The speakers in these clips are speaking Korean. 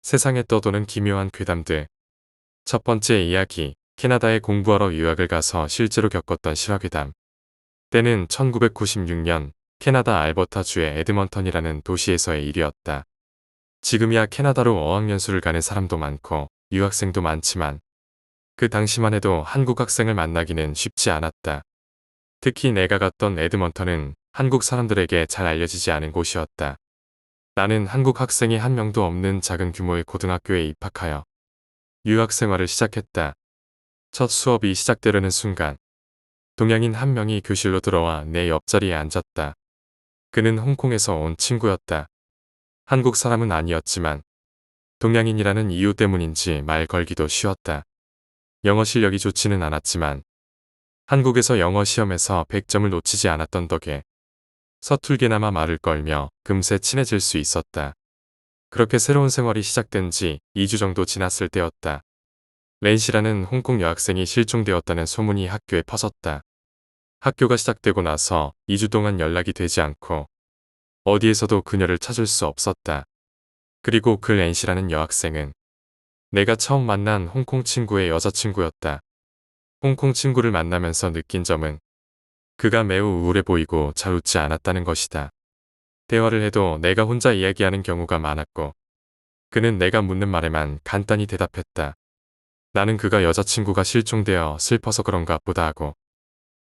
세상에 떠도는 기묘한 괴담들. 첫 번째 이야기, 캐나다에 공부하러 유학을 가서 실제로 겪었던 실화괴담. 때는 1996년 캐나다 알버타주의 에드먼턴이라는 도시에서의 일이었다. 지금이야 캐나다로 어학연수를 가는 사람도 많고 유학생도 많지만 그 당시만 해도 한국 학생을 만나기는 쉽지 않았다. 특히 내가 갔던 에드먼턴은 한국 사람들에게 잘 알려지지 않은 곳이었다. 나는 한국 학생이 한 명도 없는 작은 규모의 고등학교에 입학하여 유학 생활을 시작했다. 첫 수업이 시작되려는 순간 동양인 한 명이 교실로 들어와 내 옆자리에 앉았다. 그는 홍콩에서 온 친구였다. 한국 사람은 아니었지만 동양인이라는 이유 때문인지 말 걸기도 쉬웠다. 영어 실력이 좋지는 않았지만 한국에서 영어 시험에서 100점을 놓치지 않았던 덕에 서툴게나마 말을 걸며 금세 친해질 수 있었다. 그렇게 새로운 생활이 시작된 지 2주 정도 지났을 때였다. 렌시라는 홍콩 여학생이 실종되었다는 소문이 학교에 퍼졌다. 학교가 시작되고 나서 2주 동안 연락이 되지 않고 어디에서도 그녀를 찾을 수 없었다. 그리고 그 렌시라는 여학생은 내가 처음 만난 홍콩 친구의 여자친구였다. 홍콩 친구를 만나면서 느낀 점은 그가 매우 우울해 보이고 잘 웃지 않았다는 것이다. 대화를 해도 내가 혼자 이야기하는 경우가 많았고 그는 내가 묻는 말에만 간단히 대답했다. 나는 그가 여자친구가 실종되어 슬퍼서 그런가 보다 하고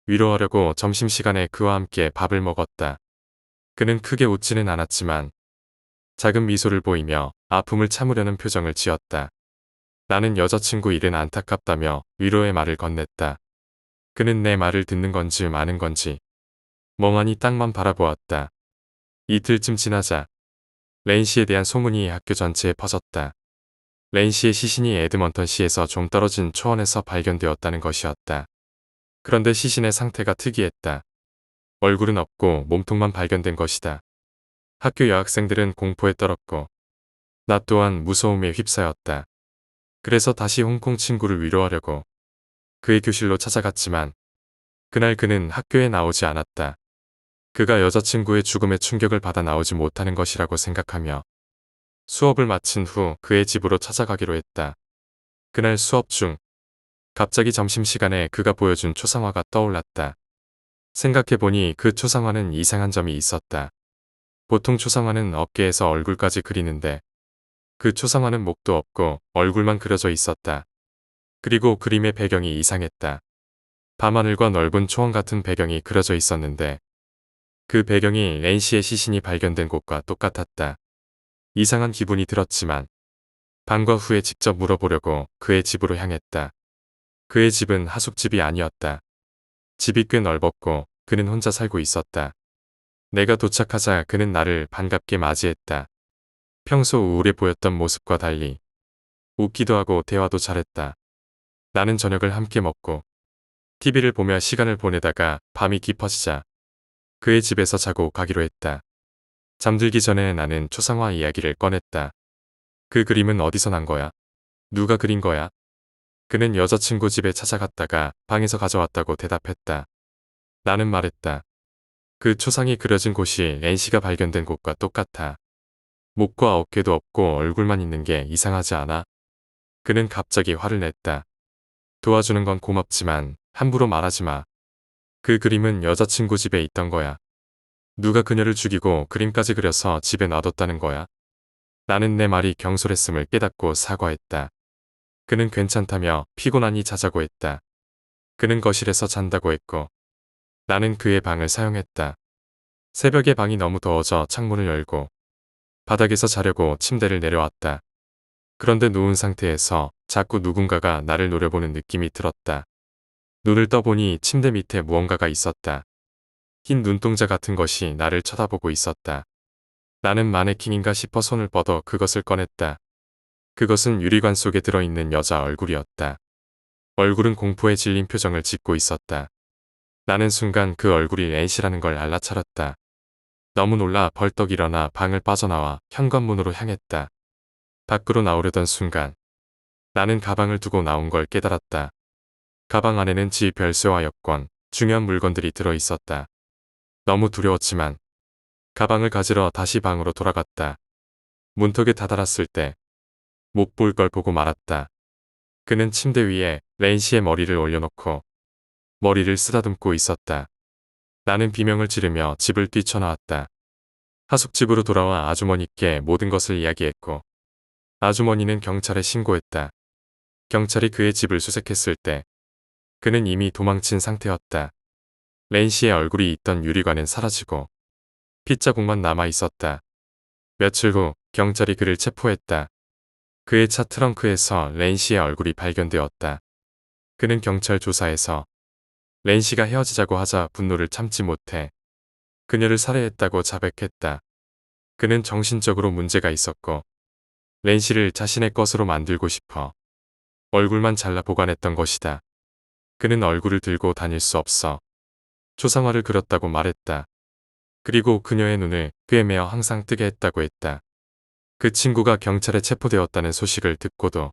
위로하려고 점심시간에 그와 함께 밥을 먹었다. 그는 크게 웃지는 않았지만 작은 미소를 보이며 아픔을 참으려는 표정을 지었다. 나는 여자친구 일은 안타깝다며 위로의 말을 건넸다. 그는 내 말을 듣는 건지 마는 건지 멍하니 땅만 바라보았다. 이틀쯤 지나자 렌시에 대한 소문이 학교 전체에 퍼졌다. 렌시의 시신이 에드먼턴 시에서 좀 떨어진 초원에서 발견되었다는 것이었다. 그런데 시신의 상태가 특이했다. 얼굴은 없고 몸통만 발견된 것이다. 학교 여학생들은 공포에 떨었고 나 또한 무서움에 휩싸였다. 그래서 다시 홍콩 친구를 위로하려고 그의 교실로 찾아갔지만 그날 그는 학교에 나오지 않았다. 그가 여자친구의 죽음에 충격을 받아 나오지 못하는 것이라고 생각하며 수업을 마친 후 그의 집으로 찾아가기로 했다. 그날 수업 중 갑자기 점심시간에 그가 보여준 초상화가 떠올랐다. 생각해보니 그 초상화는 이상한 점이 있었다. 보통 초상화는 어깨에서 얼굴까지 그리는데 그 초상화는 목도 없고 얼굴만 그려져 있었다. 그리고 그림의 배경이 이상했다. 밤하늘과 넓은 초원 같은 배경이 그려져 있었는데 그 배경이 렌시의 시신이 발견된 곳과 똑같았다. 이상한 기분이 들었지만 방과 후에 직접 물어보려고 그의 집으로 향했다. 그의 집은 하숙집이 아니었다. 집이 꽤 넓었고 그는 혼자 살고 있었다. 내가 도착하자 그는 나를 반갑게 맞이했다. 평소 우울해 보였던 모습과 달리 웃기도 하고 대화도 잘했다. 나는 저녁을 함께 먹고 TV를 보며 시간을 보내다가 밤이 깊어지자 그의 집에서 자고 가기로 했다. 잠들기 전에 나는 초상화 이야기를 꺼냈다. 그 그림은 어디서 난 거야? 누가 그린 거야? 그는 여자친구 집에 찾아갔다가 방에서 가져왔다고 대답했다. 나는 말했다. 그 초상이 그려진 곳이 렌시가 발견된 곳과 똑같아. 목과 어깨도 없고 얼굴만 있는 게 이상하지 않아? 그는 갑자기 화를 냈다. 도와주는 건 고맙지만 함부로 말하지 마. 그 그림은 여자친구 집에 있던 거야. 누가 그녀를 죽이고 그림까지 그려서 집에 놔뒀다는 거야? 나는 내 말이 경솔했음을 깨닫고 사과했다. 그는 괜찮다며 피곤하니 자자고 했다. 그는 거실에서 잔다고 했고 나는 그의 방을 사용했다. 새벽에 방이 너무 더워져 창문을 열고 바닥에서 자려고 침대를 내려왔다. 그런데 누운 상태에서 자꾸 누군가가 나를 노려보는 느낌이 들었다. 눈을 떠보니 침대 밑에 무언가가 있었다. 흰 눈동자 같은 것이 나를 쳐다보고 있었다. 나는 마네킹인가 싶어 손을 뻗어 그것을 꺼냈다. 그것은 유리관 속에 들어있는 여자 얼굴이었다. 얼굴은 공포에 질린 표정을 짓고 있었다. 나는 순간 그 얼굴이 렌시라는 걸 알아차렸다. 너무 놀라 벌떡 일어나 방을 빠져나와 현관문으로 향했다. 밖으로 나오려던 순간 나는 가방을 두고 나온 걸 깨달았다. 가방 안에는 지 별세와 여권, 중요한 물건들이 들어있었다. 너무 두려웠지만 가방을 가지러 다시 방으로 돌아갔다. 문턱에 다다랐을 때 못 볼 걸 보고 말았다. 그는 침대 위에 렌 씨의 머리를 올려놓고 머리를 쓰다듬고 있었다. 나는 비명을 지르며 집을 뛰쳐나왔다. 하숙집으로 돌아와 아주머니께 모든 것을 이야기했고 아주머니는 경찰에 신고했다. 경찰이 그의 집을 수색했을 때 그는 이미 도망친 상태였다. 렌 씨의 얼굴이 있던 유리관은 사라지고 핏자국만 남아 있었다. 며칠 후 경찰이 그를 체포했다. 그의 차 트렁크에서 렌 씨의 얼굴이 발견되었다. 그는 경찰 조사에서 렌 씨가 헤어지자고 하자 분노를 참지 못해 그녀를 살해했다고 자백했다. 그는 정신적으로 문제가 있었고 렌 씨를 자신의 것으로 만들고 싶어 얼굴만 잘라 보관했던 것이다. 그는 얼굴을 들고 다닐 수 없어 초상화를 그렸다고 말했다. 그리고 그녀의 눈을 꿰매어 항상 뜨게 했다고 했다. 그 친구가 경찰에 체포되었다는 소식을 듣고도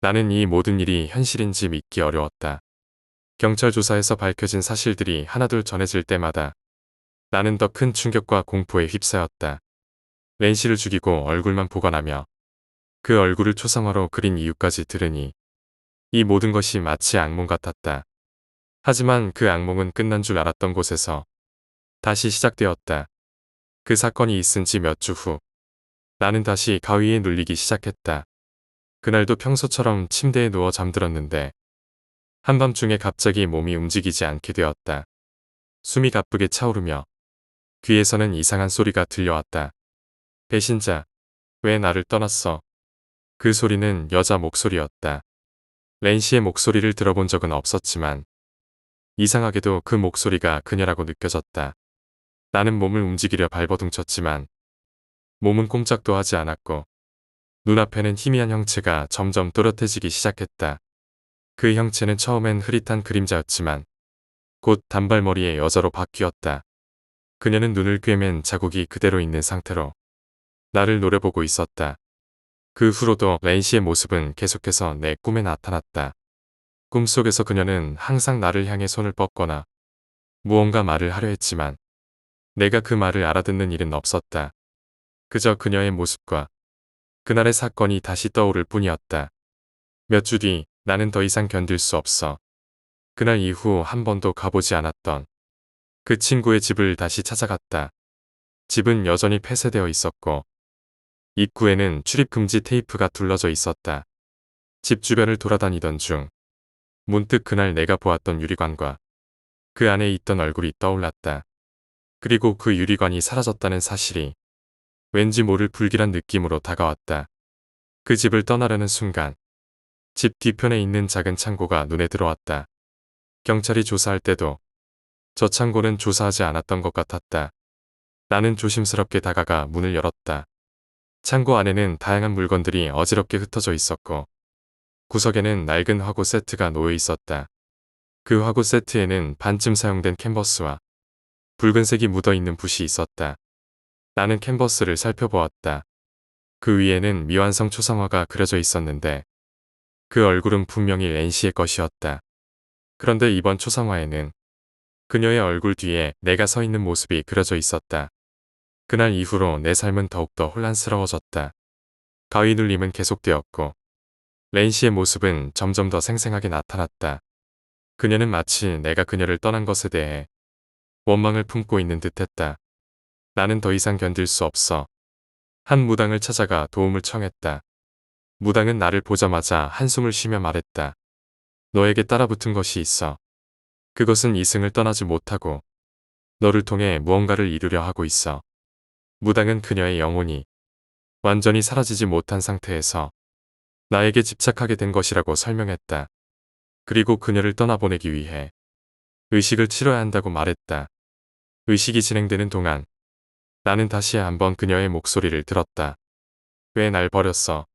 나는 이 모든 일이 현실인지 믿기 어려웠다. 경찰 조사에서 밝혀진 사실들이 하나둘 전해질 때마다 나는 더 큰 충격과 공포에 휩싸였다. 렌 씨를 죽이고 얼굴만 보관하며 그 얼굴을 초상화로 그린 이유까지 들으니 이 모든 것이 마치 악몽 같았다. 하지만 그 악몽은 끝난 줄 알았던 곳에서 다시 시작되었다. 그 사건이 있은 지 몇 주 후 나는 다시 가위에 눌리기 시작했다. 그날도 평소처럼 침대에 누워 잠들었는데 한밤중에 갑자기 몸이 움직이지 않게 되었다. 숨이 가쁘게 차오르며 귀에서는 이상한 소리가 들려왔다. 배신자, 왜 나를 떠났어? 그 소리는 여자 목소리였다. 렌 씨의 목소리를 들어본 적은 없었지만 이상하게도 그 목소리가 그녀라고 느껴졌다. 나는 몸을 움직이려 발버둥쳤지만 몸은 꼼짝도 하지 않았고 눈앞에는 희미한 형체가 점점 또렷해지기 시작했다. 그 형체는 처음엔 흐릿한 그림자였지만 곧 단발머리의 여자로 바뀌었다. 그녀는 눈을 꿰맨 자국이 그대로 있는 상태로 나를 노려보고 있었다. 그 후로도 렌 씨의 모습은 계속해서 내 꿈에 나타났다. 꿈속에서 그녀는 항상 나를 향해 손을 뻗거나 무언가 말을 하려 했지만 내가 그 말을 알아듣는 일은 없었다. 그저 그녀의 모습과 그날의 사건이 다시 떠오를 뿐이었다. 몇 주 뒤 나는 더 이상 견딜 수 없어 그날 이후 한 번도 가보지 않았던 그 친구의 집을 다시 찾아갔다. 집은 여전히 폐쇄되어 있었고 입구에는 출입금지 테이프가 둘러져 있었다. 집 주변을 돌아다니던 중 문득 그날 내가 보았던 유리관과 그 안에 있던 얼굴이 떠올랐다. 그리고 그 유리관이 사라졌다는 사실이 왠지 모를 불길한 느낌으로 다가왔다. 그 집을 떠나려는 순간 집 뒤편에 있는 작은 창고가 눈에 들어왔다. 경찰이 조사할 때도 저 창고는 조사하지 않았던 것 같았다. 나는 조심스럽게 다가가 문을 열었다. 창고 안에는 다양한 물건들이 어지럽게 흩어져 있었고 구석에는 낡은 화구 세트가 놓여 있었다. 그 화구 세트에는 반쯤 사용된 캔버스와 붉은색이 묻어있는 붓이 있었다. 나는 캔버스를 살펴보았다. 그 위에는 미완성 초상화가 그려져 있었는데 그 얼굴은 분명히 렌 씨의 것이었다. 그런데 이번 초상화에는 그녀의 얼굴 뒤에 내가 서 있는 모습이 그려져 있었다. 그날 이후로 내 삶은 더욱더 혼란스러워졌다. 가위 눌림은 계속되었고 렌 씨의 모습은 점점 더 생생하게 나타났다. 그녀는 마치 내가 그녀를 떠난 것에 대해 원망을 품고 있는 듯했다. 나는 더 이상 견딜 수 없어 한 무당을 찾아가 도움을 청했다. 무당은 나를 보자마자 한숨을 쉬며 말했다. 너에게 따라붙은 것이 있어. 그것은 이승을 떠나지 못하고 너를 통해 무언가를 이루려 하고 있어. 무당은 그녀의 영혼이 완전히 사라지지 못한 상태에서 나에게 집착하게 된 것이라고 설명했다. 그리고 그녀를 떠나보내기 위해 의식을 치러야 한다고 말했다. 의식이 진행되는 동안 나는 다시 한번 그녀의 목소리를 들었다. 왜 날 버렸어?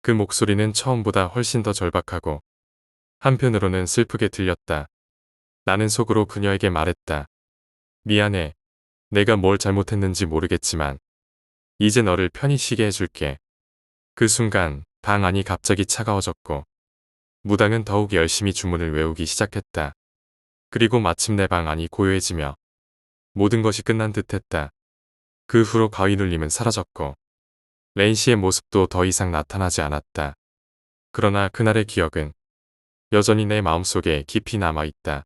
그 목소리는 처음보다 훨씬 더 절박하고 한편으로는 슬프게 들렸다. 나는 속으로 그녀에게 말했다. 미안해. 내가 뭘 잘못했는지 모르겠지만 이제 너를 편히 쉬게 해줄게. 그 순간 방 안이 갑자기 차가워졌고 무당은 더욱 열심히 주문을 외우기 시작했다. 그리고 마침내 방 안이 고요해지며 모든 것이 끝난 듯했다. 그 후로 가위 눌림은 사라졌고 렌 씨의 모습도 더 이상 나타나지 않았다. 그러나 그날의 기억은 여전히 내 마음속에 깊이 남아있다.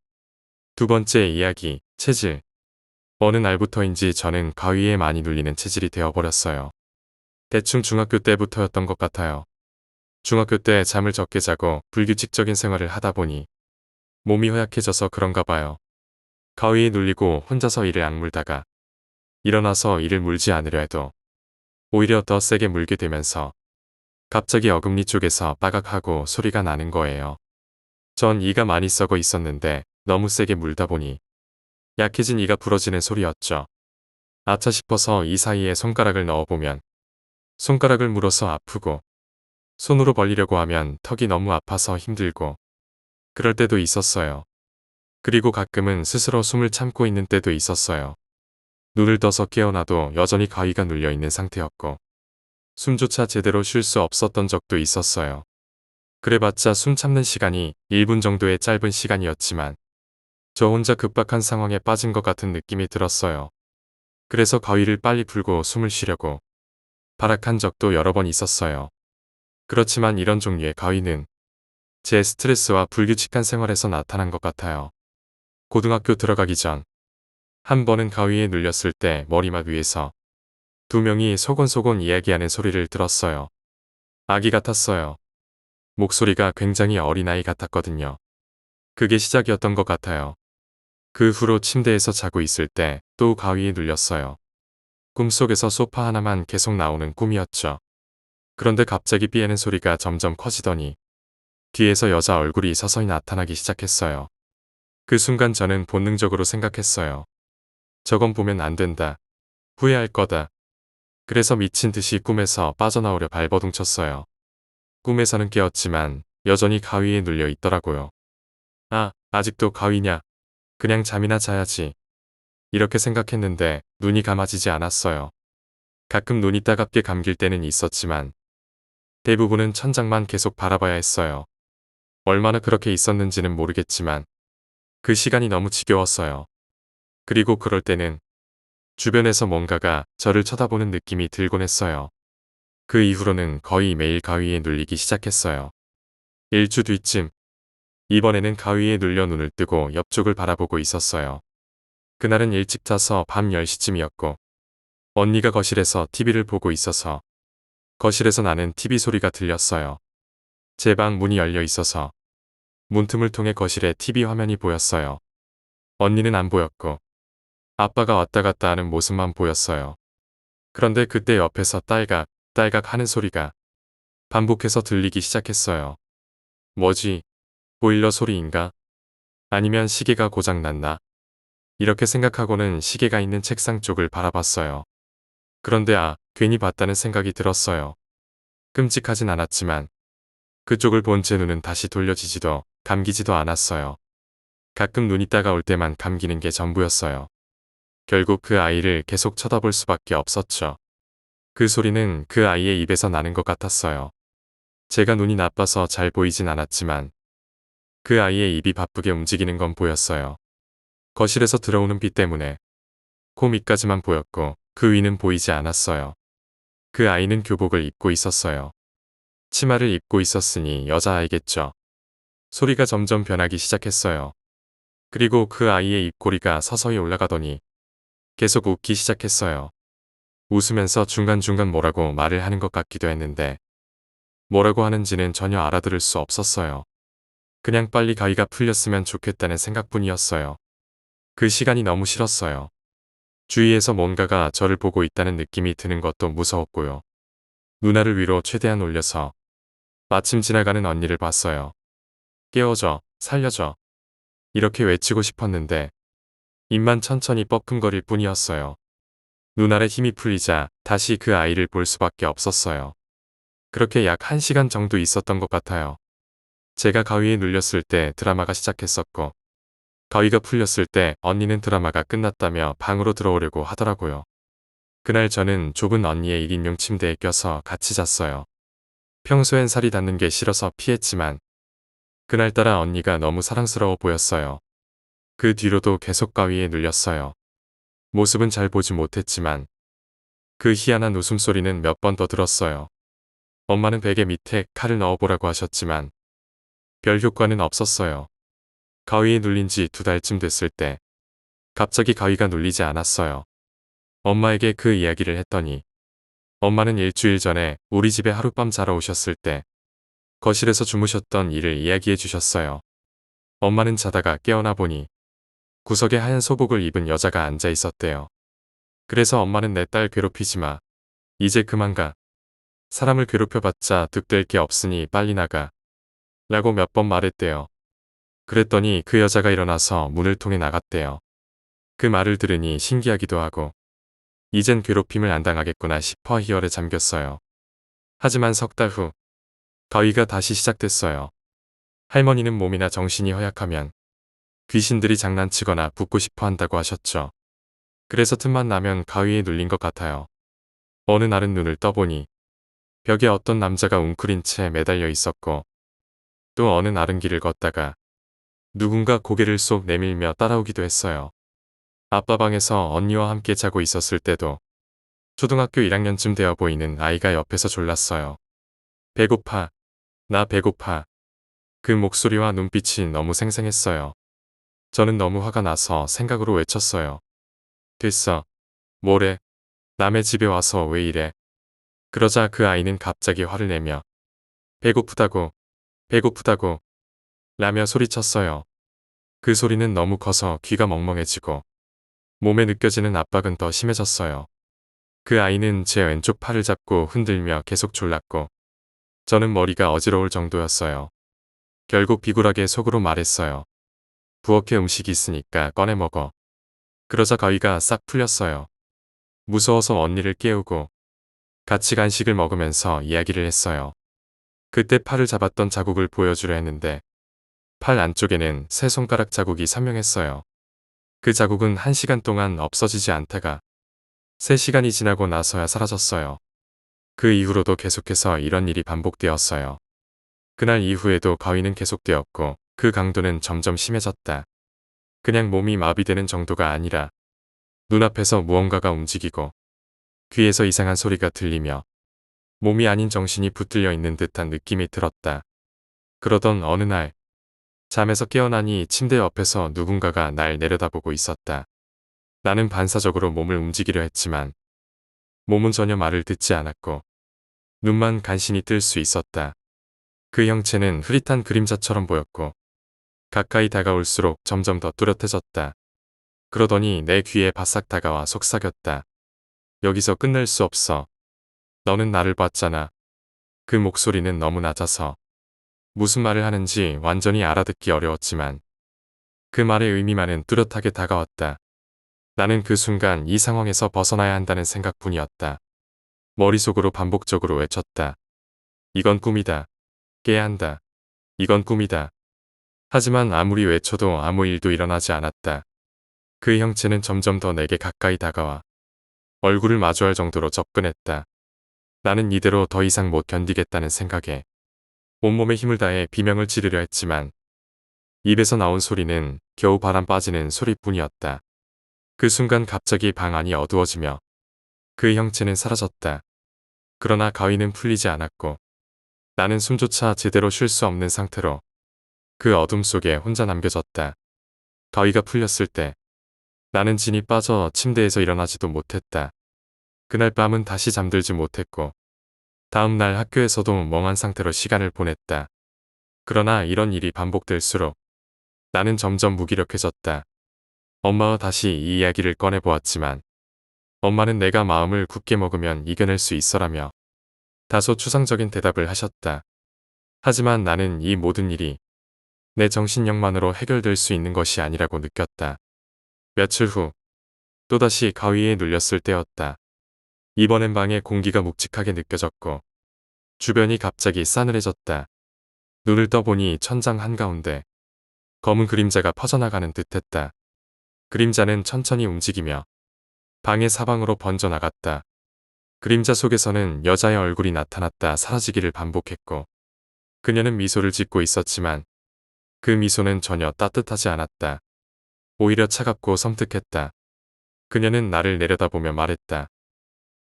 두 번째 이야기, 체질. 어느 날부터인지 저는 가위에 많이 눌리는 체질이 되어버렸어요. 대충 중학교 때부터였던 것 같아요. 중학교 때 잠을 적게 자고 불규칙적인 생활을 하다 보니 몸이 허약해져서 그런가 봐요. 가위에 눌리고 혼자서 이를 악물다가 일어나서 이를 물지 않으려 해도 오히려 더 세게 물게 되면서 갑자기 어금니 쪽에서 빠각하고 소리가 나는 거예요. 전 이가 많이 썩어 있었는데 너무 세게 물다 보니 약해진 이가 부러지는 소리였죠. 아차 싶어서 이 사이에 손가락을 넣어보면 손가락을 물어서 아프고 손으로 벌리려고 하면 턱이 너무 아파서 힘들고 그럴 때도 있었어요. 그리고 가끔은 스스로 숨을 참고 있는 때도 있었어요. 눈을 떠서 깨어나도 여전히 가위가 눌려있는 상태였고 숨조차 제대로 쉴 수 없었던 적도 있었어요. 그래봤자 숨 참는 시간이 1분 정도의 짧은 시간이었지만 저 혼자 급박한 상황에 빠진 것 같은 느낌이 들었어요. 그래서 가위를 빨리 풀고 숨을 쉬려고 발악한 적도 여러 번 있었어요. 그렇지만 이런 종류의 가위는 제 스트레스와 불규칙한 생활에서 나타난 것 같아요. 고등학교 들어가기 전 한 번은 가위에 눌렸을 때 머리맡 위에서 두 명이 소곤소곤 이야기하는 소리를 들었어요. 아기 같았어요. 목소리가 굉장히 어린아이 같았거든요. 그게 시작이었던 것 같아요. 그 후로 침대에서 자고 있을 때 또 가위에 눌렸어요. 꿈속에서 소파 하나만 계속 나오는 꿈이었죠. 그런데 갑자기 삐에는 소리가 점점 커지더니 뒤에서 여자 얼굴이 서서히 나타나기 시작했어요. 그 순간 저는 본능적으로 생각했어요. 저건 보면 안 된다. 후회할 거다. 그래서 미친 듯이 꿈에서 빠져나오려 발버둥 쳤어요. 꿈에서는 깨었지만 여전히 가위에 눌려 있더라고요. 아, 아직도 가위냐? 그냥 잠이나 자야지. 이렇게 생각했는데 눈이 감아지지 않았어요. 가끔 눈이 따갑게 감길 때는 있었지만 대부분은 천장만 계속 바라봐야 했어요. 얼마나 그렇게 있었는지는 모르겠지만 그 시간이 너무 지겨웠어요. 그리고 그럴 때는 주변에서 뭔가가 저를 쳐다보는 느낌이 들곤 했어요. 그 이후로는 거의 매일 가위에 눌리기 시작했어요. 일주 뒤쯤 이번에는 가위에 눌려 눈을 뜨고 옆쪽을 바라보고 있었어요. 그날은 일찍 자서 밤 10시쯤이었고 언니가 거실에서 TV를 보고 있어서 거실에서 나는 TV 소리가 들렸어요. 제 방 문이 열려 있어서 문틈을 통해 거실에 TV 화면이 보였어요. 언니는 안 보였고 아빠가 왔다 갔다 하는 모습만 보였어요. 그런데 그때 옆에서 딸각, 딸각 하는 소리가 반복해서 들리기 시작했어요. 뭐지? 보일러 소리인가? 아니면 시계가 고장났나? 이렇게 생각하고는 시계가 있는 책상 쪽을 바라봤어요. 그런데 괜히 봤다는 생각이 들었어요. 끔찍하진 않았지만 그쪽을 본 제 눈은 다시 돌려지지도 감기지도 않았어요. 가끔 눈이 따가울 때만 감기는 게 전부였어요. 결국 그 아이를 계속 쳐다볼 수밖에 없었죠. 그 소리는 그 아이의 입에서 나는 것 같았어요. 제가 눈이 나빠서 잘 보이진 않았지만 그 아이의 입이 바쁘게 움직이는 건 보였어요. 거실에서 들어오는 빛 때문에 코 밑까지만 보였고 그 위는 보이지 않았어요. 그 아이는 교복을 입고 있었어요. 치마를 입고 있었으니 여자아이겠죠. 소리가 점점 변하기 시작했어요. 그리고 그 아이의 입꼬리가 서서히 올라가더니 계속 웃기 시작했어요. 웃으면서 중간중간 뭐라고 말을 하는 것 같기도 했는데 뭐라고 하는지는 전혀 알아들을 수 없었어요. 그냥 빨리 가위가 풀렸으면 좋겠다는 생각뿐이었어요. 그 시간이 너무 싫었어요. 주위에서 뭔가가 저를 보고 있다는 느낌이 드는 것도 무서웠고요. 누나를 위로 최대한 올려서 마침 지나가는 언니를 봤어요. 깨워줘, 살려줘. 이렇게 외치고 싶었는데 입만 천천히 뻐끔거릴 뿐이었어요. 눈알에 힘이 풀리자 다시 그 아이를 볼 수밖에 없었어요. 그렇게 약 1시간 정도 있었던 것 같아요. 제가 가위에 눌렸을 때 드라마가 시작했었고 가위가 풀렸을 때 언니는 드라마가 끝났다며 방으로 들어오려고 하더라고요. 그날 저는 좁은 언니의 1인용 침대에 껴서 같이 잤어요. 평소엔 살이 닿는 게 싫어서 피했지만 그날따라 언니가 너무 사랑스러워 보였어요. 그 뒤로도 계속 가위에 눌렸어요. 모습은 잘 보지 못했지만 그 희한한 웃음소리는 몇 번 더 들었어요. 엄마는 베개 밑에 칼을 넣어보라고 하셨지만 별 효과는 없었어요. 가위에 눌린 지 2달쯤 됐을 때 갑자기 가위가 눌리지 않았어요. 엄마에게 그 이야기를 했더니 엄마는 일주일 전에 우리 집에 하룻밤 자러 오셨을 때 거실에서 주무셨던 일을 이야기해 주셨어요. 엄마는 자다가 깨어나 보니 구석에 하얀 소복을 입은 여자가 앉아 있었대요. 그래서 엄마는 내 딸 괴롭히지 마. 이제 그만 가. 사람을 괴롭혀봤자 득될 게 없으니 빨리 나가. 라고 몇 번 말했대요. 그랬더니 그 여자가 일어나서 문을 통해 나갔대요. 그 말을 들으니 신기하기도 하고 이젠 괴롭힘을 안 당하겠구나 싶어 희열에 잠겼어요. 하지만 석 달 후 가위가 다시 시작됐어요. 할머니는 몸이나 정신이 허약하면 귀신들이 장난치거나 붙고 싶어 한다고 하셨죠. 그래서 틈만 나면 가위에 눌린 것 같아요. 어느 날은 눈을 떠보니 벽에 어떤 남자가 웅크린 채 매달려 있었고 또 어느 날은 길을 걷다가 누군가 고개를 쏙 내밀며 따라오기도 했어요. 아빠 방에서 언니와 함께 자고 있었을 때도 초등학교 1학년쯤 되어 보이는 아이가 옆에서 졸랐어요. 배고파. 나 배고파. 그 목소리와 눈빛이 너무 생생했어요. 저는 너무 화가 나서 생각으로 외쳤어요. 됐어. 뭐래? 남의 집에 와서 왜 이래? 그러자 그 아이는 갑자기 화를 내며 배고프다고, 배고프다고 라며 소리쳤어요. 그 소리는 너무 커서 귀가 멍멍해지고 몸에 느껴지는 압박은 더 심해졌어요. 그 아이는 제 왼쪽 팔을 잡고 흔들며 계속 졸랐고 저는 머리가 어지러울 정도였어요. 결국 비굴하게 속으로 말했어요. 부엌에 음식이 있으니까 꺼내 먹어. 그러자 가위가 싹 풀렸어요. 무서워서 언니를 깨우고 같이 간식을 먹으면서 이야기를 했어요. 그때 팔을 잡았던 자국을 보여주려 했는데 팔 안쪽에는 세 손가락 자국이 선명했어요. 그 자국은 1시간 동안 없어지지 않다가 3시간이 지나고 나서야 사라졌어요. 그 이후로도 계속해서 이런 일이 반복되었어요. 그날 이후에도 가위는 계속되었고 그 강도는 점점 심해졌다. 그냥 몸이 마비되는 정도가 아니라 눈앞에서 무언가가 움직이고 귀에서 이상한 소리가 들리며 몸이 아닌 정신이 붙들려 있는 듯한 느낌이 들었다. 그러던 어느 날 잠에서 깨어나니 침대 옆에서 누군가가 날 내려다보고 있었다. 나는 반사적으로 몸을 움직이려 했지만 몸은 전혀 말을 듣지 않았고 눈만 간신히 뜰 수 있었다. 그 형체는 흐릿한 그림자처럼 보였고 가까이 다가올수록 점점 더 뚜렷해졌다. 그러더니 내 귀에 바싹 다가와 속삭였다. 여기서 끝낼 수 없어. 너는 나를 봤잖아. 그 목소리는 너무 낮아서 무슨 말을 하는지 완전히 알아듣기 어려웠지만 그 말의 의미만은 뚜렷하게 다가왔다. 나는 그 순간 이 상황에서 벗어나야 한다는 생각뿐이었다. 머릿속으로 반복적으로 외쳤다. 이건 꿈이다. 깨야 한다. 이건 꿈이다. 하지만 아무리 외쳐도 아무 일도 일어나지 않았다. 그 형체는 점점 더 내게 가까이 다가와 얼굴을 마주할 정도로 접근했다. 나는 이대로 더 이상 못 견디겠다는 생각에 온몸에 힘을 다해 비명을 지르려 했지만 입에서 나온 소리는 겨우 바람 빠지는 소리뿐이었다. 그 순간 갑자기 방 안이 어두워지며 그 형체는 사라졌다. 그러나 가위는 풀리지 않았고 나는 숨조차 제대로 쉴 수 없는 상태로 그 어둠 속에 혼자 남겨졌다. 가위가 풀렸을 때 나는 진이 빠져 침대에서 일어나지도 못했다. 그날 밤은 다시 잠들지 못했고 다음 날 학교에서도 멍한 상태로 시간을 보냈다. 그러나 이런 일이 반복될수록 나는 점점 무기력해졌다. 엄마와 다시 이 이야기를 꺼내보았지만 엄마는 내가 마음을 굳게 먹으면 이겨낼 수 있어라며 다소 추상적인 대답을 하셨다. 하지만 나는 이 모든 일이 내 정신력만으로 해결될 수 있는 것이 아니라고 느꼈다. 며칠 후 또다시 가위에 눌렸을 때였다. 이번엔 방의 공기가 묵직하게 느껴졌고 주변이 갑자기 싸늘해졌다. 눈을 떠보니 천장 한가운데 검은 그림자가 퍼져나가는 듯했다. 그림자는 천천히 움직이며 방의 사방으로 번져나갔다. 그림자 속에서는 여자의 얼굴이 나타났다 사라지기를 반복했고 그녀는 미소를 짓고 있었지만 그 미소는 전혀 따뜻하지 않았다. 오히려 차갑고 섬뜩했다. 그녀는 나를 내려다보며 말했다.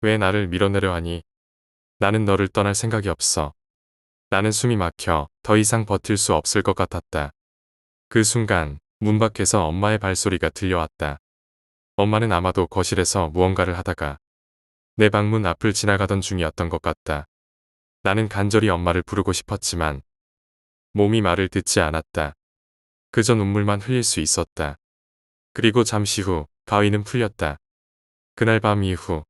왜 나를 밀어내려 하니? 나는 너를 떠날 생각이 없어. 나는 숨이 막혀 더 이상 버틸 수 없을 것 같았다. 그 순간 문 밖에서 엄마의 발소리가 들려왔다. 엄마는 아마도 거실에서 무언가를 하다가 내 방문 앞을 지나가던 중이었던 것 같다. 나는 간절히 엄마를 부르고 싶었지만 몸이 말을 듣지 않았다. 그저 눈물만 흘릴 수 있었다. 그리고 잠시 후 가위는 풀렸다. 그날 밤 이후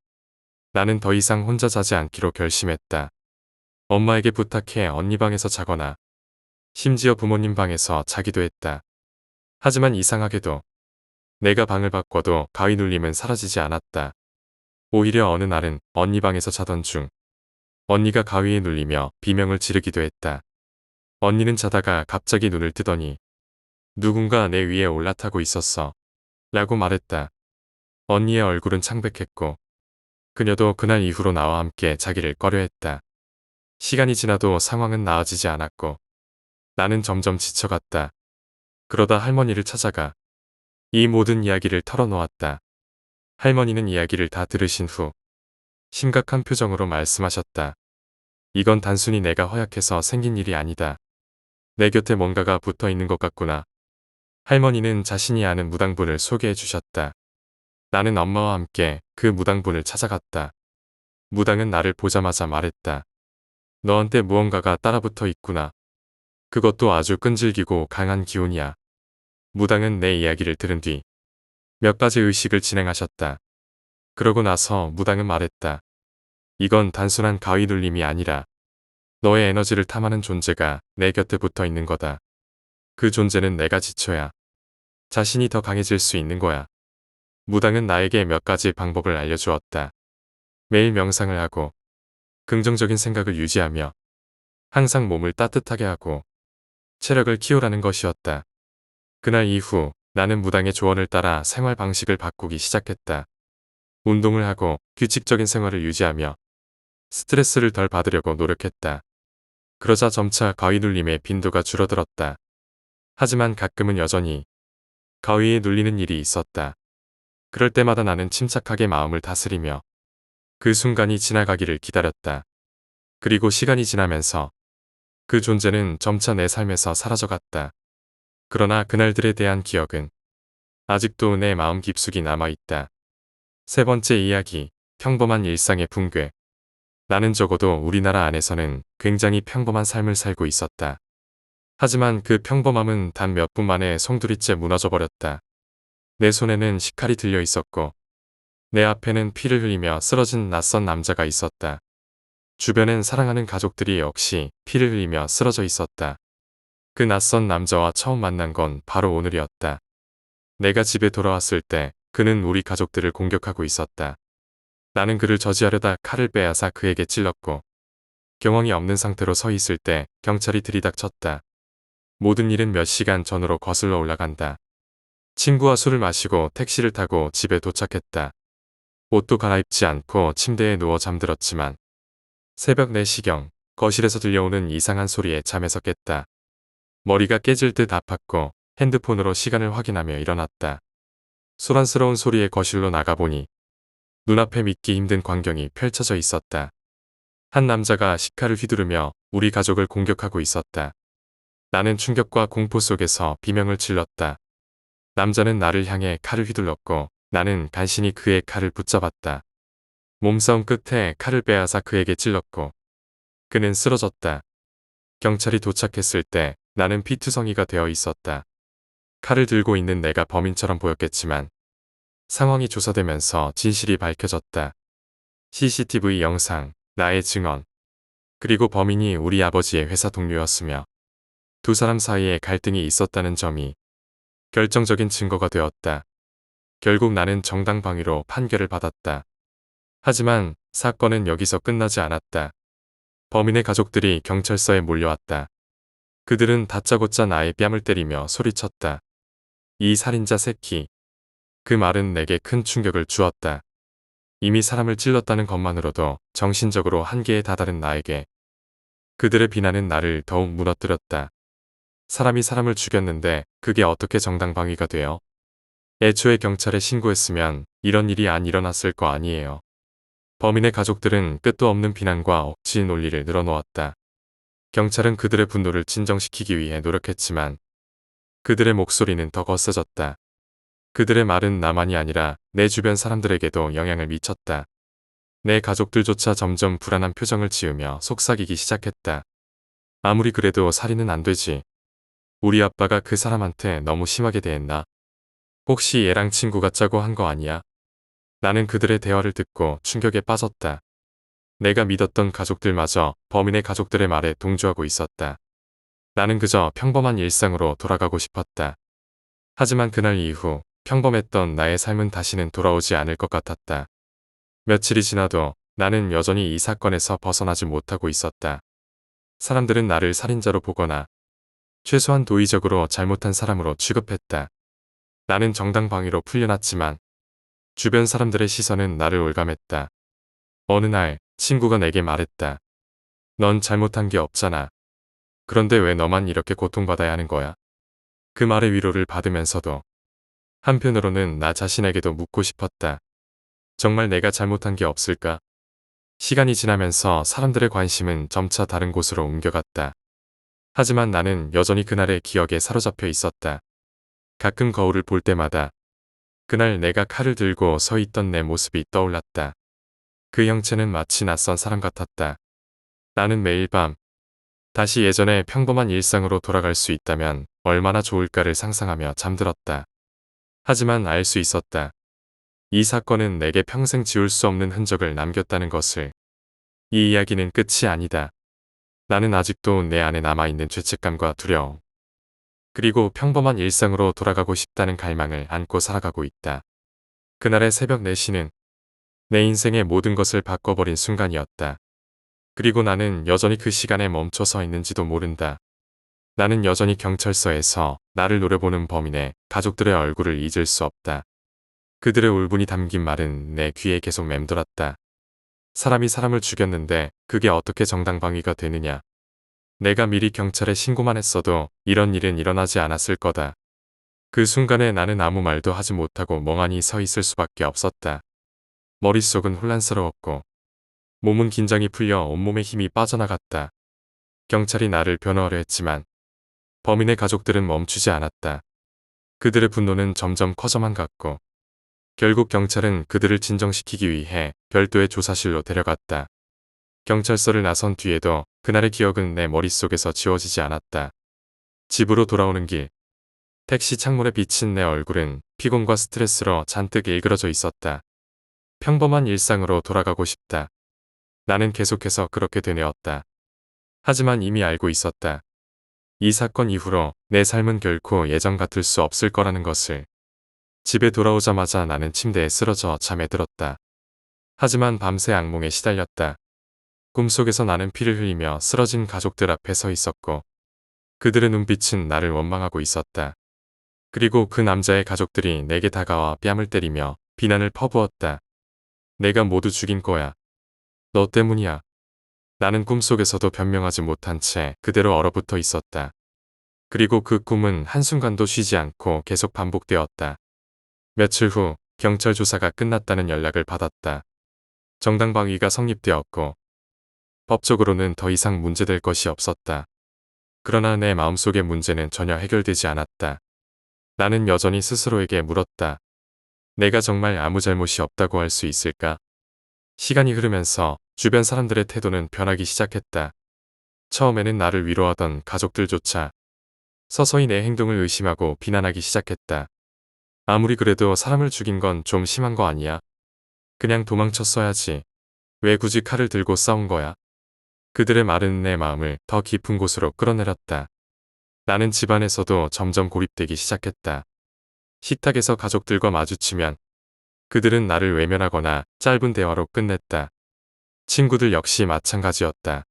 나는 더 이상 혼자 자지 않기로 결심했다. 엄마에게 부탁해 언니 방에서 자거나 심지어 부모님 방에서 자기도 했다. 하지만 이상하게도 내가 방을 바꿔도 가위 눌림은 사라지지 않았다. 오히려 어느 날은 언니 방에서 자던 중 언니가 가위에 눌리며 비명을 지르기도 했다. 언니는 자다가 갑자기 눈을 뜨더니 누군가 내 위에 올라타고 있었어. 라고 말했다. 언니의 얼굴은 창백했고 그녀도 그날 이후로 나와 함께 자기를 꺼려했다. 시간이 지나도 상황은 나아지지 않았고 나는 점점 지쳐갔다. 그러다 할머니를 찾아가 이 모든 이야기를 털어놓았다. 할머니는 이야기를 다 들으신 후 심각한 표정으로 말씀하셨다. 이건 단순히 내가 허약해서 생긴 일이 아니다. 내 곁에 뭔가가 붙어 있는 것 같구나. 할머니는 자신이 아는 무당분을 소개해 주셨다. 나는 엄마와 함께 그 무당분을 찾아갔다. 무당은 나를 보자마자 말했다. 너한테 무언가가 따라붙어 있구나. 그것도 아주 끈질기고 강한 기운이야. 무당은 내 이야기를 들은 뒤 몇 가지 의식을 진행하셨다. 그러고 나서 무당은 말했다. 이건 단순한 가위 눌림이 아니라 너의 에너지를 탐하는 존재가 내 곁에 붙어 있는 거다. 그 존재는 내가 지쳐야 자신이 더 강해질 수 있는 거야. 무당은 나에게 몇 가지 방법을 알려주었다. 매일 명상을 하고 긍정적인 생각을 유지하며 항상 몸을 따뜻하게 하고 체력을 키우라는 것이었다. 그날 이후 나는 무당의 조언을 따라 생활 방식을 바꾸기 시작했다. 운동을 하고 규칙적인 생활을 유지하며 스트레스를 덜 받으려고 노력했다. 그러자 점차 가위 눌림의 빈도가 줄어들었다. 하지만 가끔은 여전히 가위에 눌리는 일이 있었다. 그럴 때마다 나는 침착하게 마음을 다스리며 그 순간이 지나가기를 기다렸다. 그리고 시간이 지나면서 그 존재는 점차 내 삶에서 사라져갔다. 그러나 그날들에 대한 기억은 아직도 내 마음 깊숙이 남아있다. 세 번째 이야기, 평범한 일상의 붕괴. 나는 적어도 우리나라 안에서는 굉장히 평범한 삶을 살고 있었다. 하지만 그 평범함은 단 몇 분 만에 송두리째 무너져버렸다. 내 손에는 식칼이 들려 있었고 내 앞에는 피를 흘리며 쓰러진 낯선 남자가 있었다. 주변엔 사랑하는 가족들이 역시 피를 흘리며 쓰러져 있었다. 그 낯선 남자와 처음 만난 건 바로 오늘이었다. 내가 집에 돌아왔을 때 그는 우리 가족들을 공격하고 있었다. 나는 그를 저지하려다 칼을 빼앗아 그에게 찔렀고 경황이 없는 상태로 서 있을 때 경찰이 들이닥쳤다. 모든 일은 몇 시간 전으로 거슬러 올라간다. 친구와 술을 마시고 택시를 타고 집에 도착했다. 옷도 갈아입지 않고 침대에 누워 잠들었지만 새벽 4시경 거실에서 들려오는 이상한 소리에 잠에서 깼다. 머리가 깨질 듯 아팠고 핸드폰으로 시간을 확인하며 일어났다. 소란스러운 소리에 거실로 나가보니 눈앞에 믿기 힘든 광경이 펼쳐져 있었다. 한 남자가 식칼을 휘두르며 우리 가족을 공격하고 있었다. 나는 충격과 공포 속에서 비명을 질렀다. 남자는 나를 향해 칼을 휘둘렀고 나는 간신히 그의 칼을 붙잡았다. 몸싸움 끝에 칼을 빼앗아 그에게 찔렀고 그는 쓰러졌다. 경찰이 도착했을 때 나는 피투성이가 되어 있었다. 칼을 들고 있는 내가 범인처럼 보였겠지만 상황이 조사되면서 진실이 밝혀졌다. CCTV 영상, 나의 증언, 그리고 범인이 우리 아버지의 회사 동료였으며 두 사람 사이에 갈등이 있었다는 점이 결정적인 증거가 되었다. 결국 나는 정당방위로 판결을 받았다. 하지만 사건은 여기서 끝나지 않았다. 범인의 가족들이 경찰서에 몰려왔다. 그들은 다짜고짜 나의 뺨을 때리며 소리쳤다. 이 살인자 새끼. 그 말은 내게 큰 충격을 주었다. 이미 사람을 찔렀다는 것만으로도 정신적으로 한계에 다다른 나에게 그들의 비난은 나를 더욱 무너뜨렸다. 사람이 사람을 죽였는데 그게 어떻게 정당방위가 돼요? 애초에 경찰에 신고했으면 이런 일이 안 일어났을 거 아니에요. 범인의 가족들은 끝도 없는 비난과 억지 논리를 늘어놓았다. 경찰은 그들의 분노를 진정시키기 위해 노력했지만 그들의 목소리는 더 거세졌다. 그들의 말은 나만이 아니라 내 주변 사람들에게도 영향을 미쳤다. 내 가족들조차 점점 불안한 표정을 지으며 속삭이기 시작했다. 아무리 그래도 살인은 안 되지. 우리 아빠가 그 사람한테 너무 심하게 대했나? 혹시 얘랑 친구가 짜고 한 거 아니야? 나는 그들의 대화를 듣고 충격에 빠졌다. 내가 믿었던 가족들마저 범인의 가족들의 말에 동조하고 있었다. 나는 그저 평범한 일상으로 돌아가고 싶었다. 하지만 그날 이후 평범했던 나의 삶은 다시는 돌아오지 않을 것 같았다. 며칠이 지나도 나는 여전히 이 사건에서 벗어나지 못하고 있었다. 사람들은 나를 살인자로 보거나 최소한 도의적으로 잘못한 사람으로 취급했다. 나는 정당방위로 풀려났지만 주변 사람들의 시선은 나를 올감했다. 어느 날 친구가 내게 말했다. 넌 잘못한 게 없잖아. 그런데 왜 너만 이렇게 고통받아야 하는 거야? 그 말의 위로를 받으면서도 한편으로는 나 자신에게도 묻고 싶었다. 정말 내가 잘못한 게 없을까? 시간이 지나면서 사람들의 관심은 점차 다른 곳으로 옮겨갔다. 하지만 나는 여전히 그날의 기억에 사로잡혀 있었다. 가끔 거울을 볼 때마다 그날 내가 칼을 들고 서 있던 내 모습이 떠올랐다. 그 형체는 마치 낯선 사람 같았다. 나는 매일 밤 다시 예전의 평범한 일상으로 돌아갈 수 있다면 얼마나 좋을까를 상상하며 잠들었다. 하지만 알 수 있었다. 이 사건은 내게 평생 지울 수 없는 흔적을 남겼다는 것을. 이 이야기는 끝이 아니다. 나는 아직도 내 안에 남아있는 죄책감과 두려움, 그리고 평범한 일상으로 돌아가고 싶다는 갈망을 안고 살아가고 있다. 그날의 새벽 4시는 내 인생의 모든 것을 바꿔버린 순간이었다. 그리고 나는 여전히 그 시간에 멈춰 서 있는지도 모른다. 나는 여전히 경찰서에서 나를 노려보는 범인의 가족들의 얼굴을 잊을 수 없다. 그들의 울분이 담긴 말은 내 귀에 계속 맴돌았다. 사람이 사람을 죽였는데 그게 어떻게 정당방위가 되느냐. 내가 미리 경찰에 신고만 했어도 이런 일은 일어나지 않았을 거다. 그 순간에 나는 아무 말도 하지 못하고 멍하니 서 있을 수밖에 없었다. 머릿속은 혼란스러웠고 몸은 긴장이 풀려 온몸에 힘이 빠져나갔다. 경찰이 나를 변호하려 했지만 범인의 가족들은 멈추지 않았다. 그들의 분노는 점점 커져만 갔고 결국 경찰은 그들을 진정시키기 위해 별도의 조사실로 데려갔다. 경찰서를 나선 뒤에도 그날의 기억은 내 머릿속에서 지워지지 않았다. 집으로 돌아오는 길, 택시 창문에 비친 내 얼굴은 피곤과 스트레스로 잔뜩 일그러져 있었다. 평범한 일상으로 돌아가고 싶다. 나는 계속해서 그렇게 되뇌었다. 하지만 이미 알고 있었다. 이 사건 이후로 내 삶은 결코 예전 같을 수 없을 거라는 것을. 집에 돌아오자마자 나는 침대에 쓰러져 잠에 들었다. 하지만 밤새 악몽에 시달렸다. 꿈속에서 나는 피를 흘리며 쓰러진 가족들 앞에 서 있었고 그들의 눈빛은 나를 원망하고 있었다. 그리고 그 남자의 가족들이 내게 다가와 뺨을 때리며 비난을 퍼부었다. 내가 모두 죽인 거야. 너 때문이야. 나는 꿈속에서도 변명하지 못한 채 그대로 얼어붙어 있었다. 그리고 그 꿈은 한순간도 쉬지 않고 계속 반복되었다. 며칠 후 경찰 조사가 끝났다는 연락을 받았다. 정당방위가 성립되었고 법적으로는 더 이상 문제될 것이 없었다. 그러나 내 마음속의 문제는 전혀 해결되지 않았다. 나는 여전히 스스로에게 물었다. 내가 정말 아무 잘못이 없다고 할 수 있을까? 시간이 흐르면서 주변 사람들의 태도는 변하기 시작했다. 처음에는 나를 위로하던 가족들조차 서서히 내 행동을 의심하고 비난하기 시작했다. 아무리 그래도 사람을 죽인 건 좀 심한 거 아니야? 그냥 도망쳤어야지. 왜 굳이 칼을 들고 싸운 거야? 그들의 말은 내 마음을 더 깊은 곳으로 끌어내렸다. 나는 집안에서도 점점 고립되기 시작했다. 식탁에서 가족들과 마주치면 그들은 나를 외면하거나 짧은 대화로 끝냈다. 친구들 역시 마찬가지였다.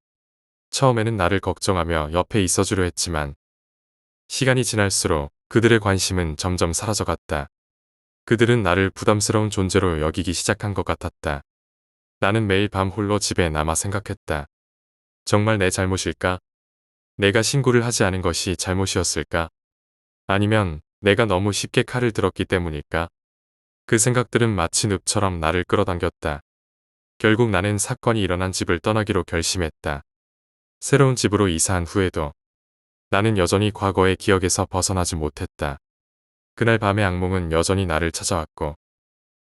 처음에는 나를 걱정하며 옆에 있어주려 했지만 시간이 지날수록 그들의 관심은 점점 사라져갔다. 그들은 나를 부담스러운 존재로 여기기 시작한 것 같았다. 나는 매일 밤 홀로 집에 남아 생각했다. 정말 내 잘못일까? 내가 신고를 하지 않은 것이 잘못이었을까? 아니면 내가 너무 쉽게 칼을 들었기 때문일까? 그 생각들은 마치 늪처럼 나를 끌어당겼다. 결국 나는 사건이 일어난 집을 떠나기로 결심했다. 새로운 집으로 이사한 후에도 나는 여전히 과거의 기억에서 벗어나지 못했다. 그날 밤의 악몽은 여전히 나를 찾아왔고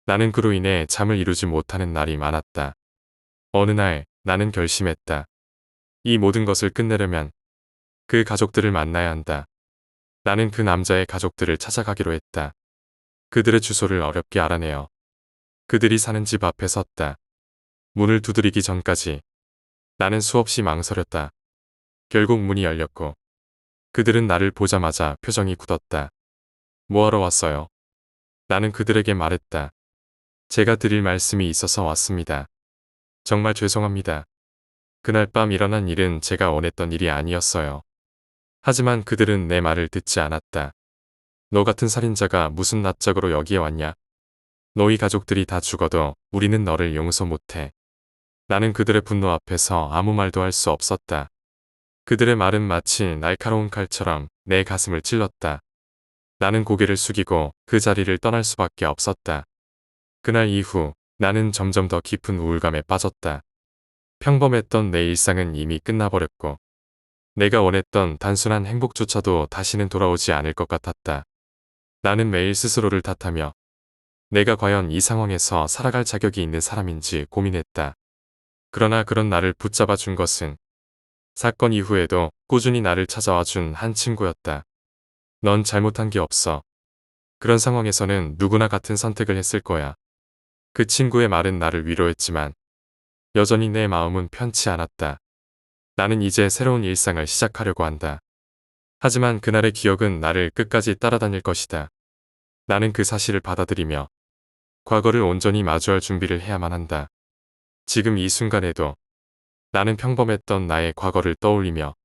나는 그로 인해 잠을 이루지 못하는 날이 많았다. 어느 날 나는 결심했다. 이 모든 것을 끝내려면 그 가족들을 만나야 한다. 나는 그 남자의 가족들을 찾아가기로 했다. 그들의 주소를 어렵게 알아내어 그들이 사는 집 앞에 섰다. 문을 두드리기 전까지 나는 수없이 망설였다. 결국 문이 열렸고 그들은 나를 보자마자 표정이 굳었다. 뭐하러 왔어요? 나는 그들에게 말했다. 제가 드릴 말씀이 있어서 왔습니다. 정말 죄송합니다. 그날 밤 일어난 일은 제가 원했던 일이 아니었어요. 하지만 그들은 내 말을 듣지 않았다. 너 같은 살인자가 무슨 낯짝으로 여기에 왔냐? 너희 가족들이 다 죽어도 우리는 너를 용서 못해. 나는 그들의 분노 앞에서 아무 말도 할 수 없었다. 그들의 말은 마치 날카로운 칼처럼 내 가슴을 찔렀다. 나는 고개를 숙이고 그 자리를 떠날 수밖에 없었다. 그날 이후 나는 점점 더 깊은 우울감에 빠졌다. 평범했던 내 일상은 이미 끝나버렸고 내가 원했던 단순한 행복조차도 다시는 돌아오지 않을 것 같았다. 나는 매일 스스로를 탓하며 내가 과연 이 상황에서 살아갈 자격이 있는 사람인지 고민했다. 그러나 그런 나를 붙잡아 준 것은 사건 이후에도 꾸준히 나를 찾아와 준 한 친구였다. 넌 잘못한 게 없어. 그런 상황에서는 누구나 같은 선택을 했을 거야. 그 친구의 말은 나를 위로했지만 여전히 내 마음은 편치 않았다. 나는 이제 새로운 일상을 시작하려고 한다. 하지만 그날의 기억은 나를 끝까지 따라다닐 것이다. 나는 그 사실을 받아들이며 과거를 온전히 마주할 준비를 해야만 한다. 지금 이 순간에도 나는 평범했던 나의 과거를 떠올리며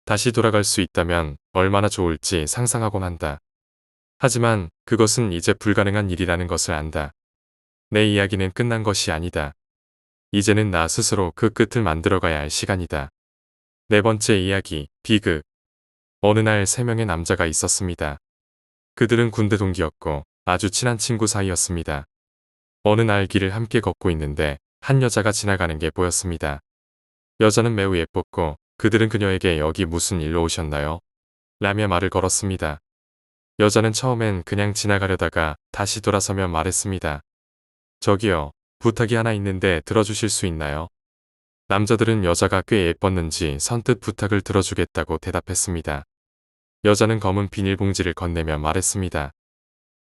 다시 돌아갈 수 있다면 얼마나 좋을지 상상하곤 한다. 하지만 그것은 이제 불가능한 일이라는 것을 안다. 내 이야기는 끝난 것이 아니다. 이제는 나 스스로 그 끝을 만들어가야 할 시간이다. 네 번째 이야기, 비극. 어느 날 3명의 남자가 있었습니다. 그들은 군대 동기였고 아주 친한 친구 사이였습니다. 어느 날 길을 함께 걷고 있는데 한 여자가 지나가는 게 보였습니다. 여자는 매우 예뻤고 그들은 그녀에게 여기 무슨 일로 오셨나요? 라며 말을 걸었습니다. 여자는 처음엔 그냥 지나가려다가 다시 돌아서며 말했습니다. 저기요, 부탁이 하나 있는데 들어주실 수 있나요? 남자들은 여자가 꽤 예뻤는지 선뜻 부탁을 들어주겠다고 대답했습니다. 여자는 검은 비닐봉지를 건네며 말했습니다.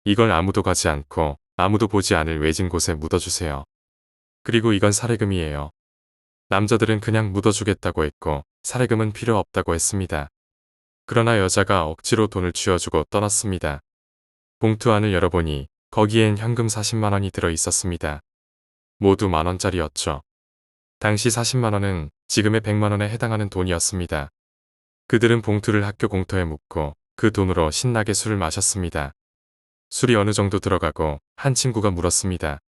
이걸 아무도 가지 않고 아무도 보지 않을 외진 곳에 묻어주세요. 그리고 이건 사례금이에요. 남자들은 그냥 묻어주겠다고 했고 사례금은 필요 없다고 했습니다. 그러나 여자가 억지로 돈을 쥐어주고 떠났습니다. 봉투 안을 열어보니 거기엔 현금 40만 원이 들어 있었습니다. 모두 만원짜리였죠. 당시 40만 원은 지금의 100만 원에 해당하는 돈이었습니다. 그들은 봉투를 학교 공터에 묻고 그 돈으로 신나게 술을 마셨습니다. 술이 어느 정도 들어가고 한 친구가 물었습니다.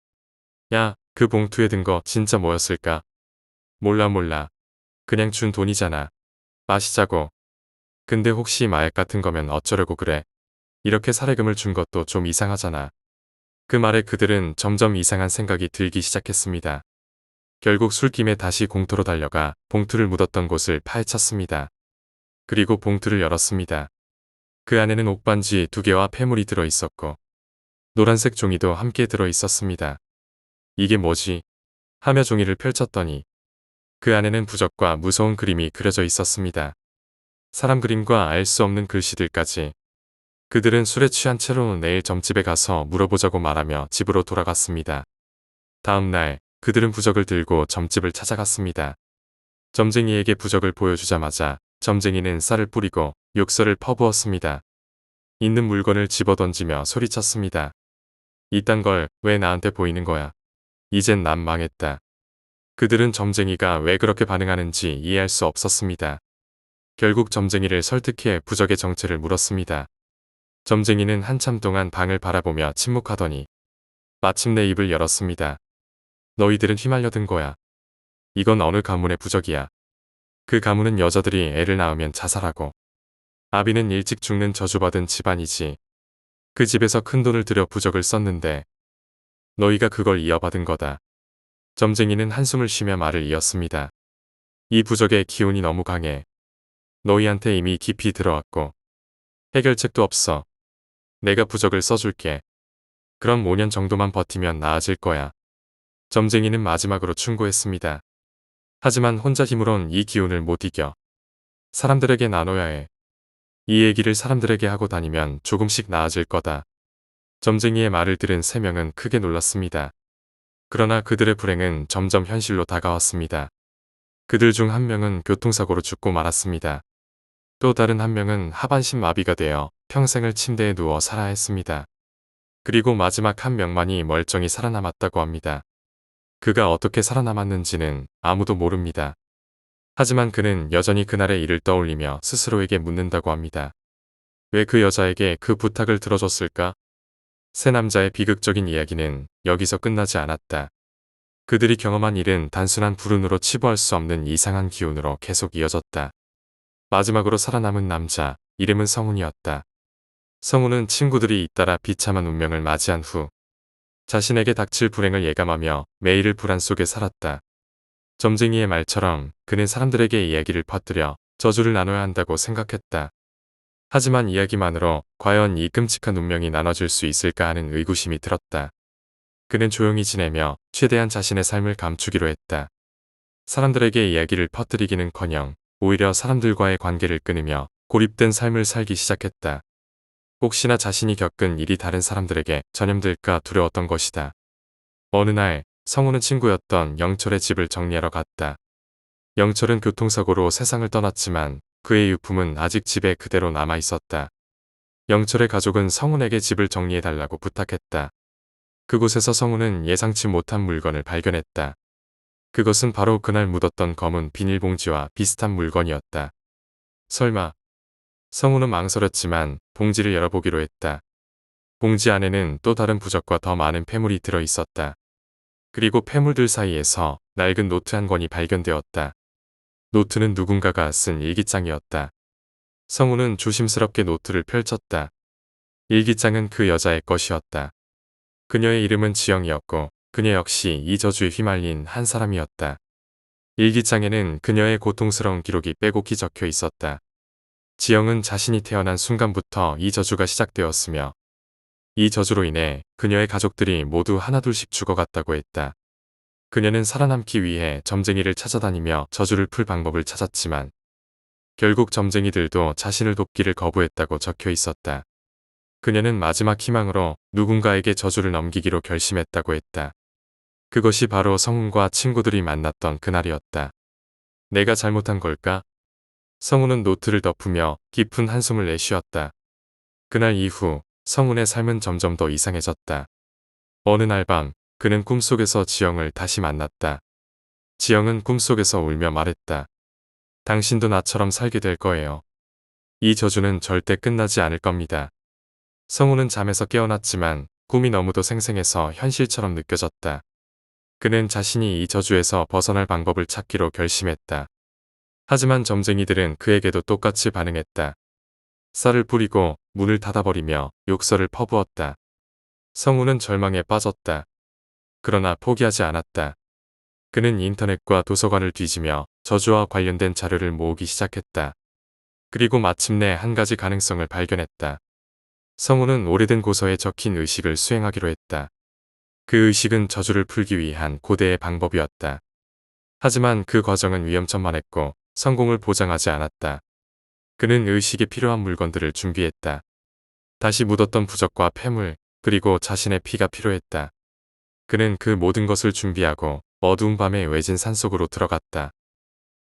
야, 그 봉투에 든 거 진짜 뭐였을까? 몰라. 그냥 준 돈이잖아. 마시자고. 근데 혹시 마약 같은 거면 어쩌려고 그래? 이렇게 사례금을 준 것도 좀 이상하잖아. 그 말에 그들은 점점 이상한 생각이 들기 시작했습니다. 결국 술김에 다시 공터로 달려가 봉투를 묻었던 곳을 파헤쳤습니다. 그리고 봉투를 열었습니다. 그 안에는 옥반지 2개와 폐물이 들어 있었고 노란색 종이도 함께 들어 있었습니다. 이게 뭐지? 하며 종이를 펼쳤더니 그 안에는 부적과 무서운 그림이 그려져 있었습니다. 사람 그림과 알 수 없는 글씨들까지. 그들은 술에 취한 채로 내일 점집에 가서 물어보자고 말하며 집으로 돌아갔습니다. 다음 날 그들은 부적을 들고 점집을 찾아갔습니다. 점쟁이에게 부적을 보여주자마자 점쟁이는 쌀을 뿌리고 욕설을 퍼부었습니다. 있는 물건을 집어던지며 소리쳤습니다. 이딴 걸 왜 나한테 보이는 거야? 이젠 난 망했다. 그들은 점쟁이가 왜 그렇게 반응하는지 이해할 수 없었습니다. 결국 점쟁이를 설득해 부적의 정체를 물었습니다. 점쟁이는 한참 동안 방을 바라보며 침묵하더니 마침내 입을 열었습니다. 너희들은 휘말려든 거야. 이건 어느 가문의 부적이야. 그 가문은 여자들이 애를 낳으면 자살하고 아비는 일찍 죽는 저주받은 집안이지. 그 집에서 큰 돈을 들여 부적을 썼는데 너희가 그걸 이어받은 거다. 점쟁이는 한숨을 쉬며 말을 이었습니다. 이 부적의 기운이 너무 강해. 너희한테 이미 깊이 들어왔고 해결책도 없어. 내가 부적을 써줄게. 그럼 5년 정도만 버티면 나아질 거야. 점쟁이는 마지막으로 충고했습니다. 하지만 혼자 힘으론 이 기운을 못 이겨. 사람들에게 나눠야 해. 이 얘기를 사람들에게 하고 다니면 조금씩 나아질 거다. 점쟁이의 말을 들은 3명은 크게 놀랐습니다. 그러나 그들의 불행은 점점 현실로 다가왔습니다. 그들 중 한 명은 교통사고로 죽고 말았습니다. 또 다른 한 명은 하반신 마비가 되어 평생을 침대에 누워 살아야 했습니다. 그리고 마지막 한 명만이 멀쩡히 살아남았다고 합니다. 그가 어떻게 살아남았는지는 아무도 모릅니다. 하지만 그는 여전히 그날의 일을 떠올리며 스스로에게 묻는다고 합니다. 왜 그 여자에게 그 부탁을 들어줬을까? 세 남자의 비극적인 이야기는 여기서 끝나지 않았다. 그들이 경험한 일은 단순한 불운으로 치부할 수 없는 이상한 기운으로 계속 이어졌다. 마지막으로 살아남은 남자, 이름은 성훈이었다. 성훈은 친구들이 잇따라 비참한 운명을 맞이한 후 자신에게 닥칠 불행을 예감하며 매일을 불안 속에 살았다. 점쟁이의 말처럼 그는 사람들에게 이야기를 퍼뜨려 저주를 나눠야 한다고 생각했다. 하지만 이야기만으로 과연 이 끔찍한 운명이 나눠질 수 있을까 하는 의구심이 들었다. 그는 조용히 지내며 최대한 자신의 삶을 감추기로 했다. 사람들에게 이야기를 퍼뜨리기는커녕 오히려 사람들과의 관계를 끊으며 고립된 삶을 살기 시작했다. 혹시나 자신이 겪은 일이 다른 사람들에게 전염될까 두려웠던 것이다. 어느 날 성훈은 친구였던 영철의 집을 정리하러 갔다. 영철은 교통사고로 세상을 떠났지만 그의 유품은 아직 집에 그대로 남아 있었다. 영철의 가족은 성훈에게 집을 정리해달라고 부탁했다. 그곳에서 성훈은 예상치 못한 물건을 발견했다. 그것은 바로 그날 묻었던 검은 비닐봉지와 비슷한 물건이었다. 설마. 성훈은 망설였지만 봉지를 열어보기로 했다. 봉지 안에는 또 다른 부적과 더 많은 폐물이 들어 있었다. 그리고 폐물들 사이에서 낡은 노트 한 권이 발견되었다. 노트는 누군가가 쓴 일기장이었다. 성훈은 조심스럽게 노트를 펼쳤다. 일기장은 그 여자의 것이었다. 그녀의 이름은 지영이었고 그녀 역시 이 저주에 휘말린 한 사람이었다. 일기장에는 그녀의 고통스러운 기록이 빼곡히 적혀 있었다. 지영은 자신이 태어난 순간부터 이 저주가 시작되었으며 이 저주로 인해 그녀의 가족들이 모두 하나둘씩 죽어갔다고 했다. 그녀는 살아남기 위해 점쟁이를 찾아다니며 저주를 풀 방법을 찾았지만 결국 점쟁이들도 자신을 돕기를 거부했다고 적혀 있었다. 그녀는 마지막 희망으로 누군가에게 저주를 넘기기로 결심했다고 했다. 그것이 바로 성훈과 친구들이 만났던 그날이었다. 내가 잘못한 걸까? 성훈은 노트를 덮으며 깊은 한숨을 내쉬었다. 그날 이후 성훈의 삶은 점점 더 이상해졌다. 어느 날 밤 그는 꿈속에서 지영을 다시 만났다. 지영은 꿈속에서 울며 말했다. 당신도 나처럼 살게 될 거예요. 이 저주는 절대 끝나지 않을 겁니다. 성훈은 잠에서 깨어났지만 꿈이 너무도 생생해서 현실처럼 느껴졌다. 그는 자신이 이 저주에서 벗어날 방법을 찾기로 결심했다. 하지만 점쟁이들은 그에게도 똑같이 반응했다. 쌀을 뿌리고 문을 닫아버리며 욕설을 퍼부었다. 성훈은 절망에 빠졌다. 그러나 포기하지 않았다. 그는 인터넷과 도서관을 뒤지며 저주와 관련된 자료를 모으기 시작했다. 그리고 마침내 한 가지 가능성을 발견했다. 성훈은 오래된 고서에 적힌 의식을 수행하기로 했다. 그 의식은 저주를 풀기 위한 고대의 방법이었다. 하지만 그 과정은 위험천만했고 성공을 보장하지 않았다. 그는 의식에 필요한 물건들을 준비했다. 다시 묻었던 부적과 폐물, 그리고 자신의 피가 필요했다. 그는 그 모든 것을 준비하고 어두운 밤에 외진 산속으로 들어갔다.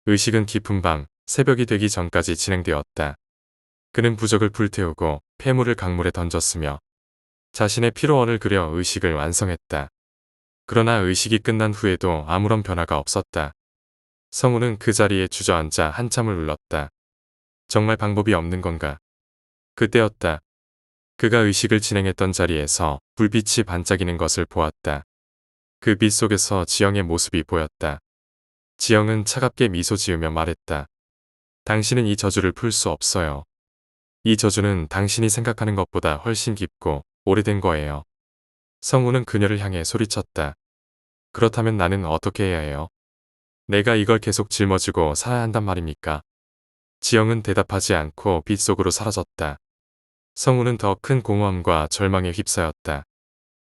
의식은 깊은 밤, 새벽이 되기 전까지 진행되었다. 그는 부적을 불태우고 폐물을 강물에 던졌으며 자신의 피로원을 그려 의식을 완성했다. 그러나 의식이 끝난 후에도 아무런 변화가 없었다. 성훈은 그 자리에 주저앉아 한참을 울렀다. 정말 방법이 없는 건가? 그때였다. 그가 의식을 진행했던 자리에서 불빛이 반짝이는 것을 보았다. 그 빛 속에서 지영의 모습이 보였다. 지영은 차갑게 미소 지으며 말했다. 당신은 이 저주를 풀 수 없어요. 이 저주는 당신이 생각하는 것보다 훨씬 깊고 오래된 거예요. 성훈은 그녀를 향해 소리쳤다. 그렇다면 나는 어떻게 해야 해요? 내가 이걸 계속 짊어지고 살아야 한단 말입니까? 지영은 대답하지 않고 빛 속으로 사라졌다. 성우는 더 큰 공허함과 절망에 휩싸였다.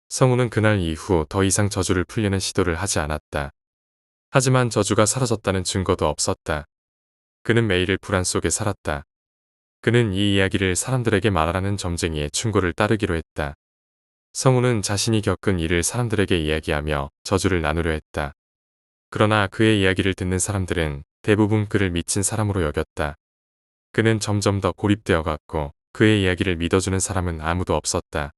성우는 그날 이후 더 이상 저주를 풀려는 시도를 하지 않았다. 하지만 저주가 사라졌다는 증거도 없었다. 그는 매일을 불안 속에 살았다. 그는 이 이야기를 사람들에게 말하라는 점쟁이의 충고를 따르기로 했다. 성우는 자신이 겪은 일을 사람들에게 이야기하며 저주를 나누려 했다. 그러나 그의 이야기를 듣는 사람들은 대부분 그를 미친 사람으로 여겼다. 그는 점점 더 고립되어 갔고 그의 이야기를 믿어주는 사람은 아무도 없었다.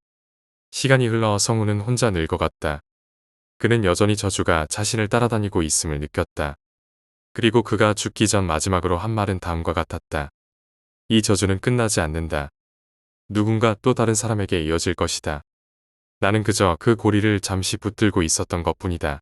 시간이 흘러 성우는 혼자 늙어갔다. 그는 여전히 저주가 자신을 따라다니고 있음을 느꼈다. 그리고 그가 죽기 전 마지막으로 한 말은 다음과 같았다. 이 저주는 끝나지 않는다. 누군가 또 다른 사람에게 이어질 것이다. 나는 그저 그 고리를 잠시 붙들고 있었던 것뿐이다.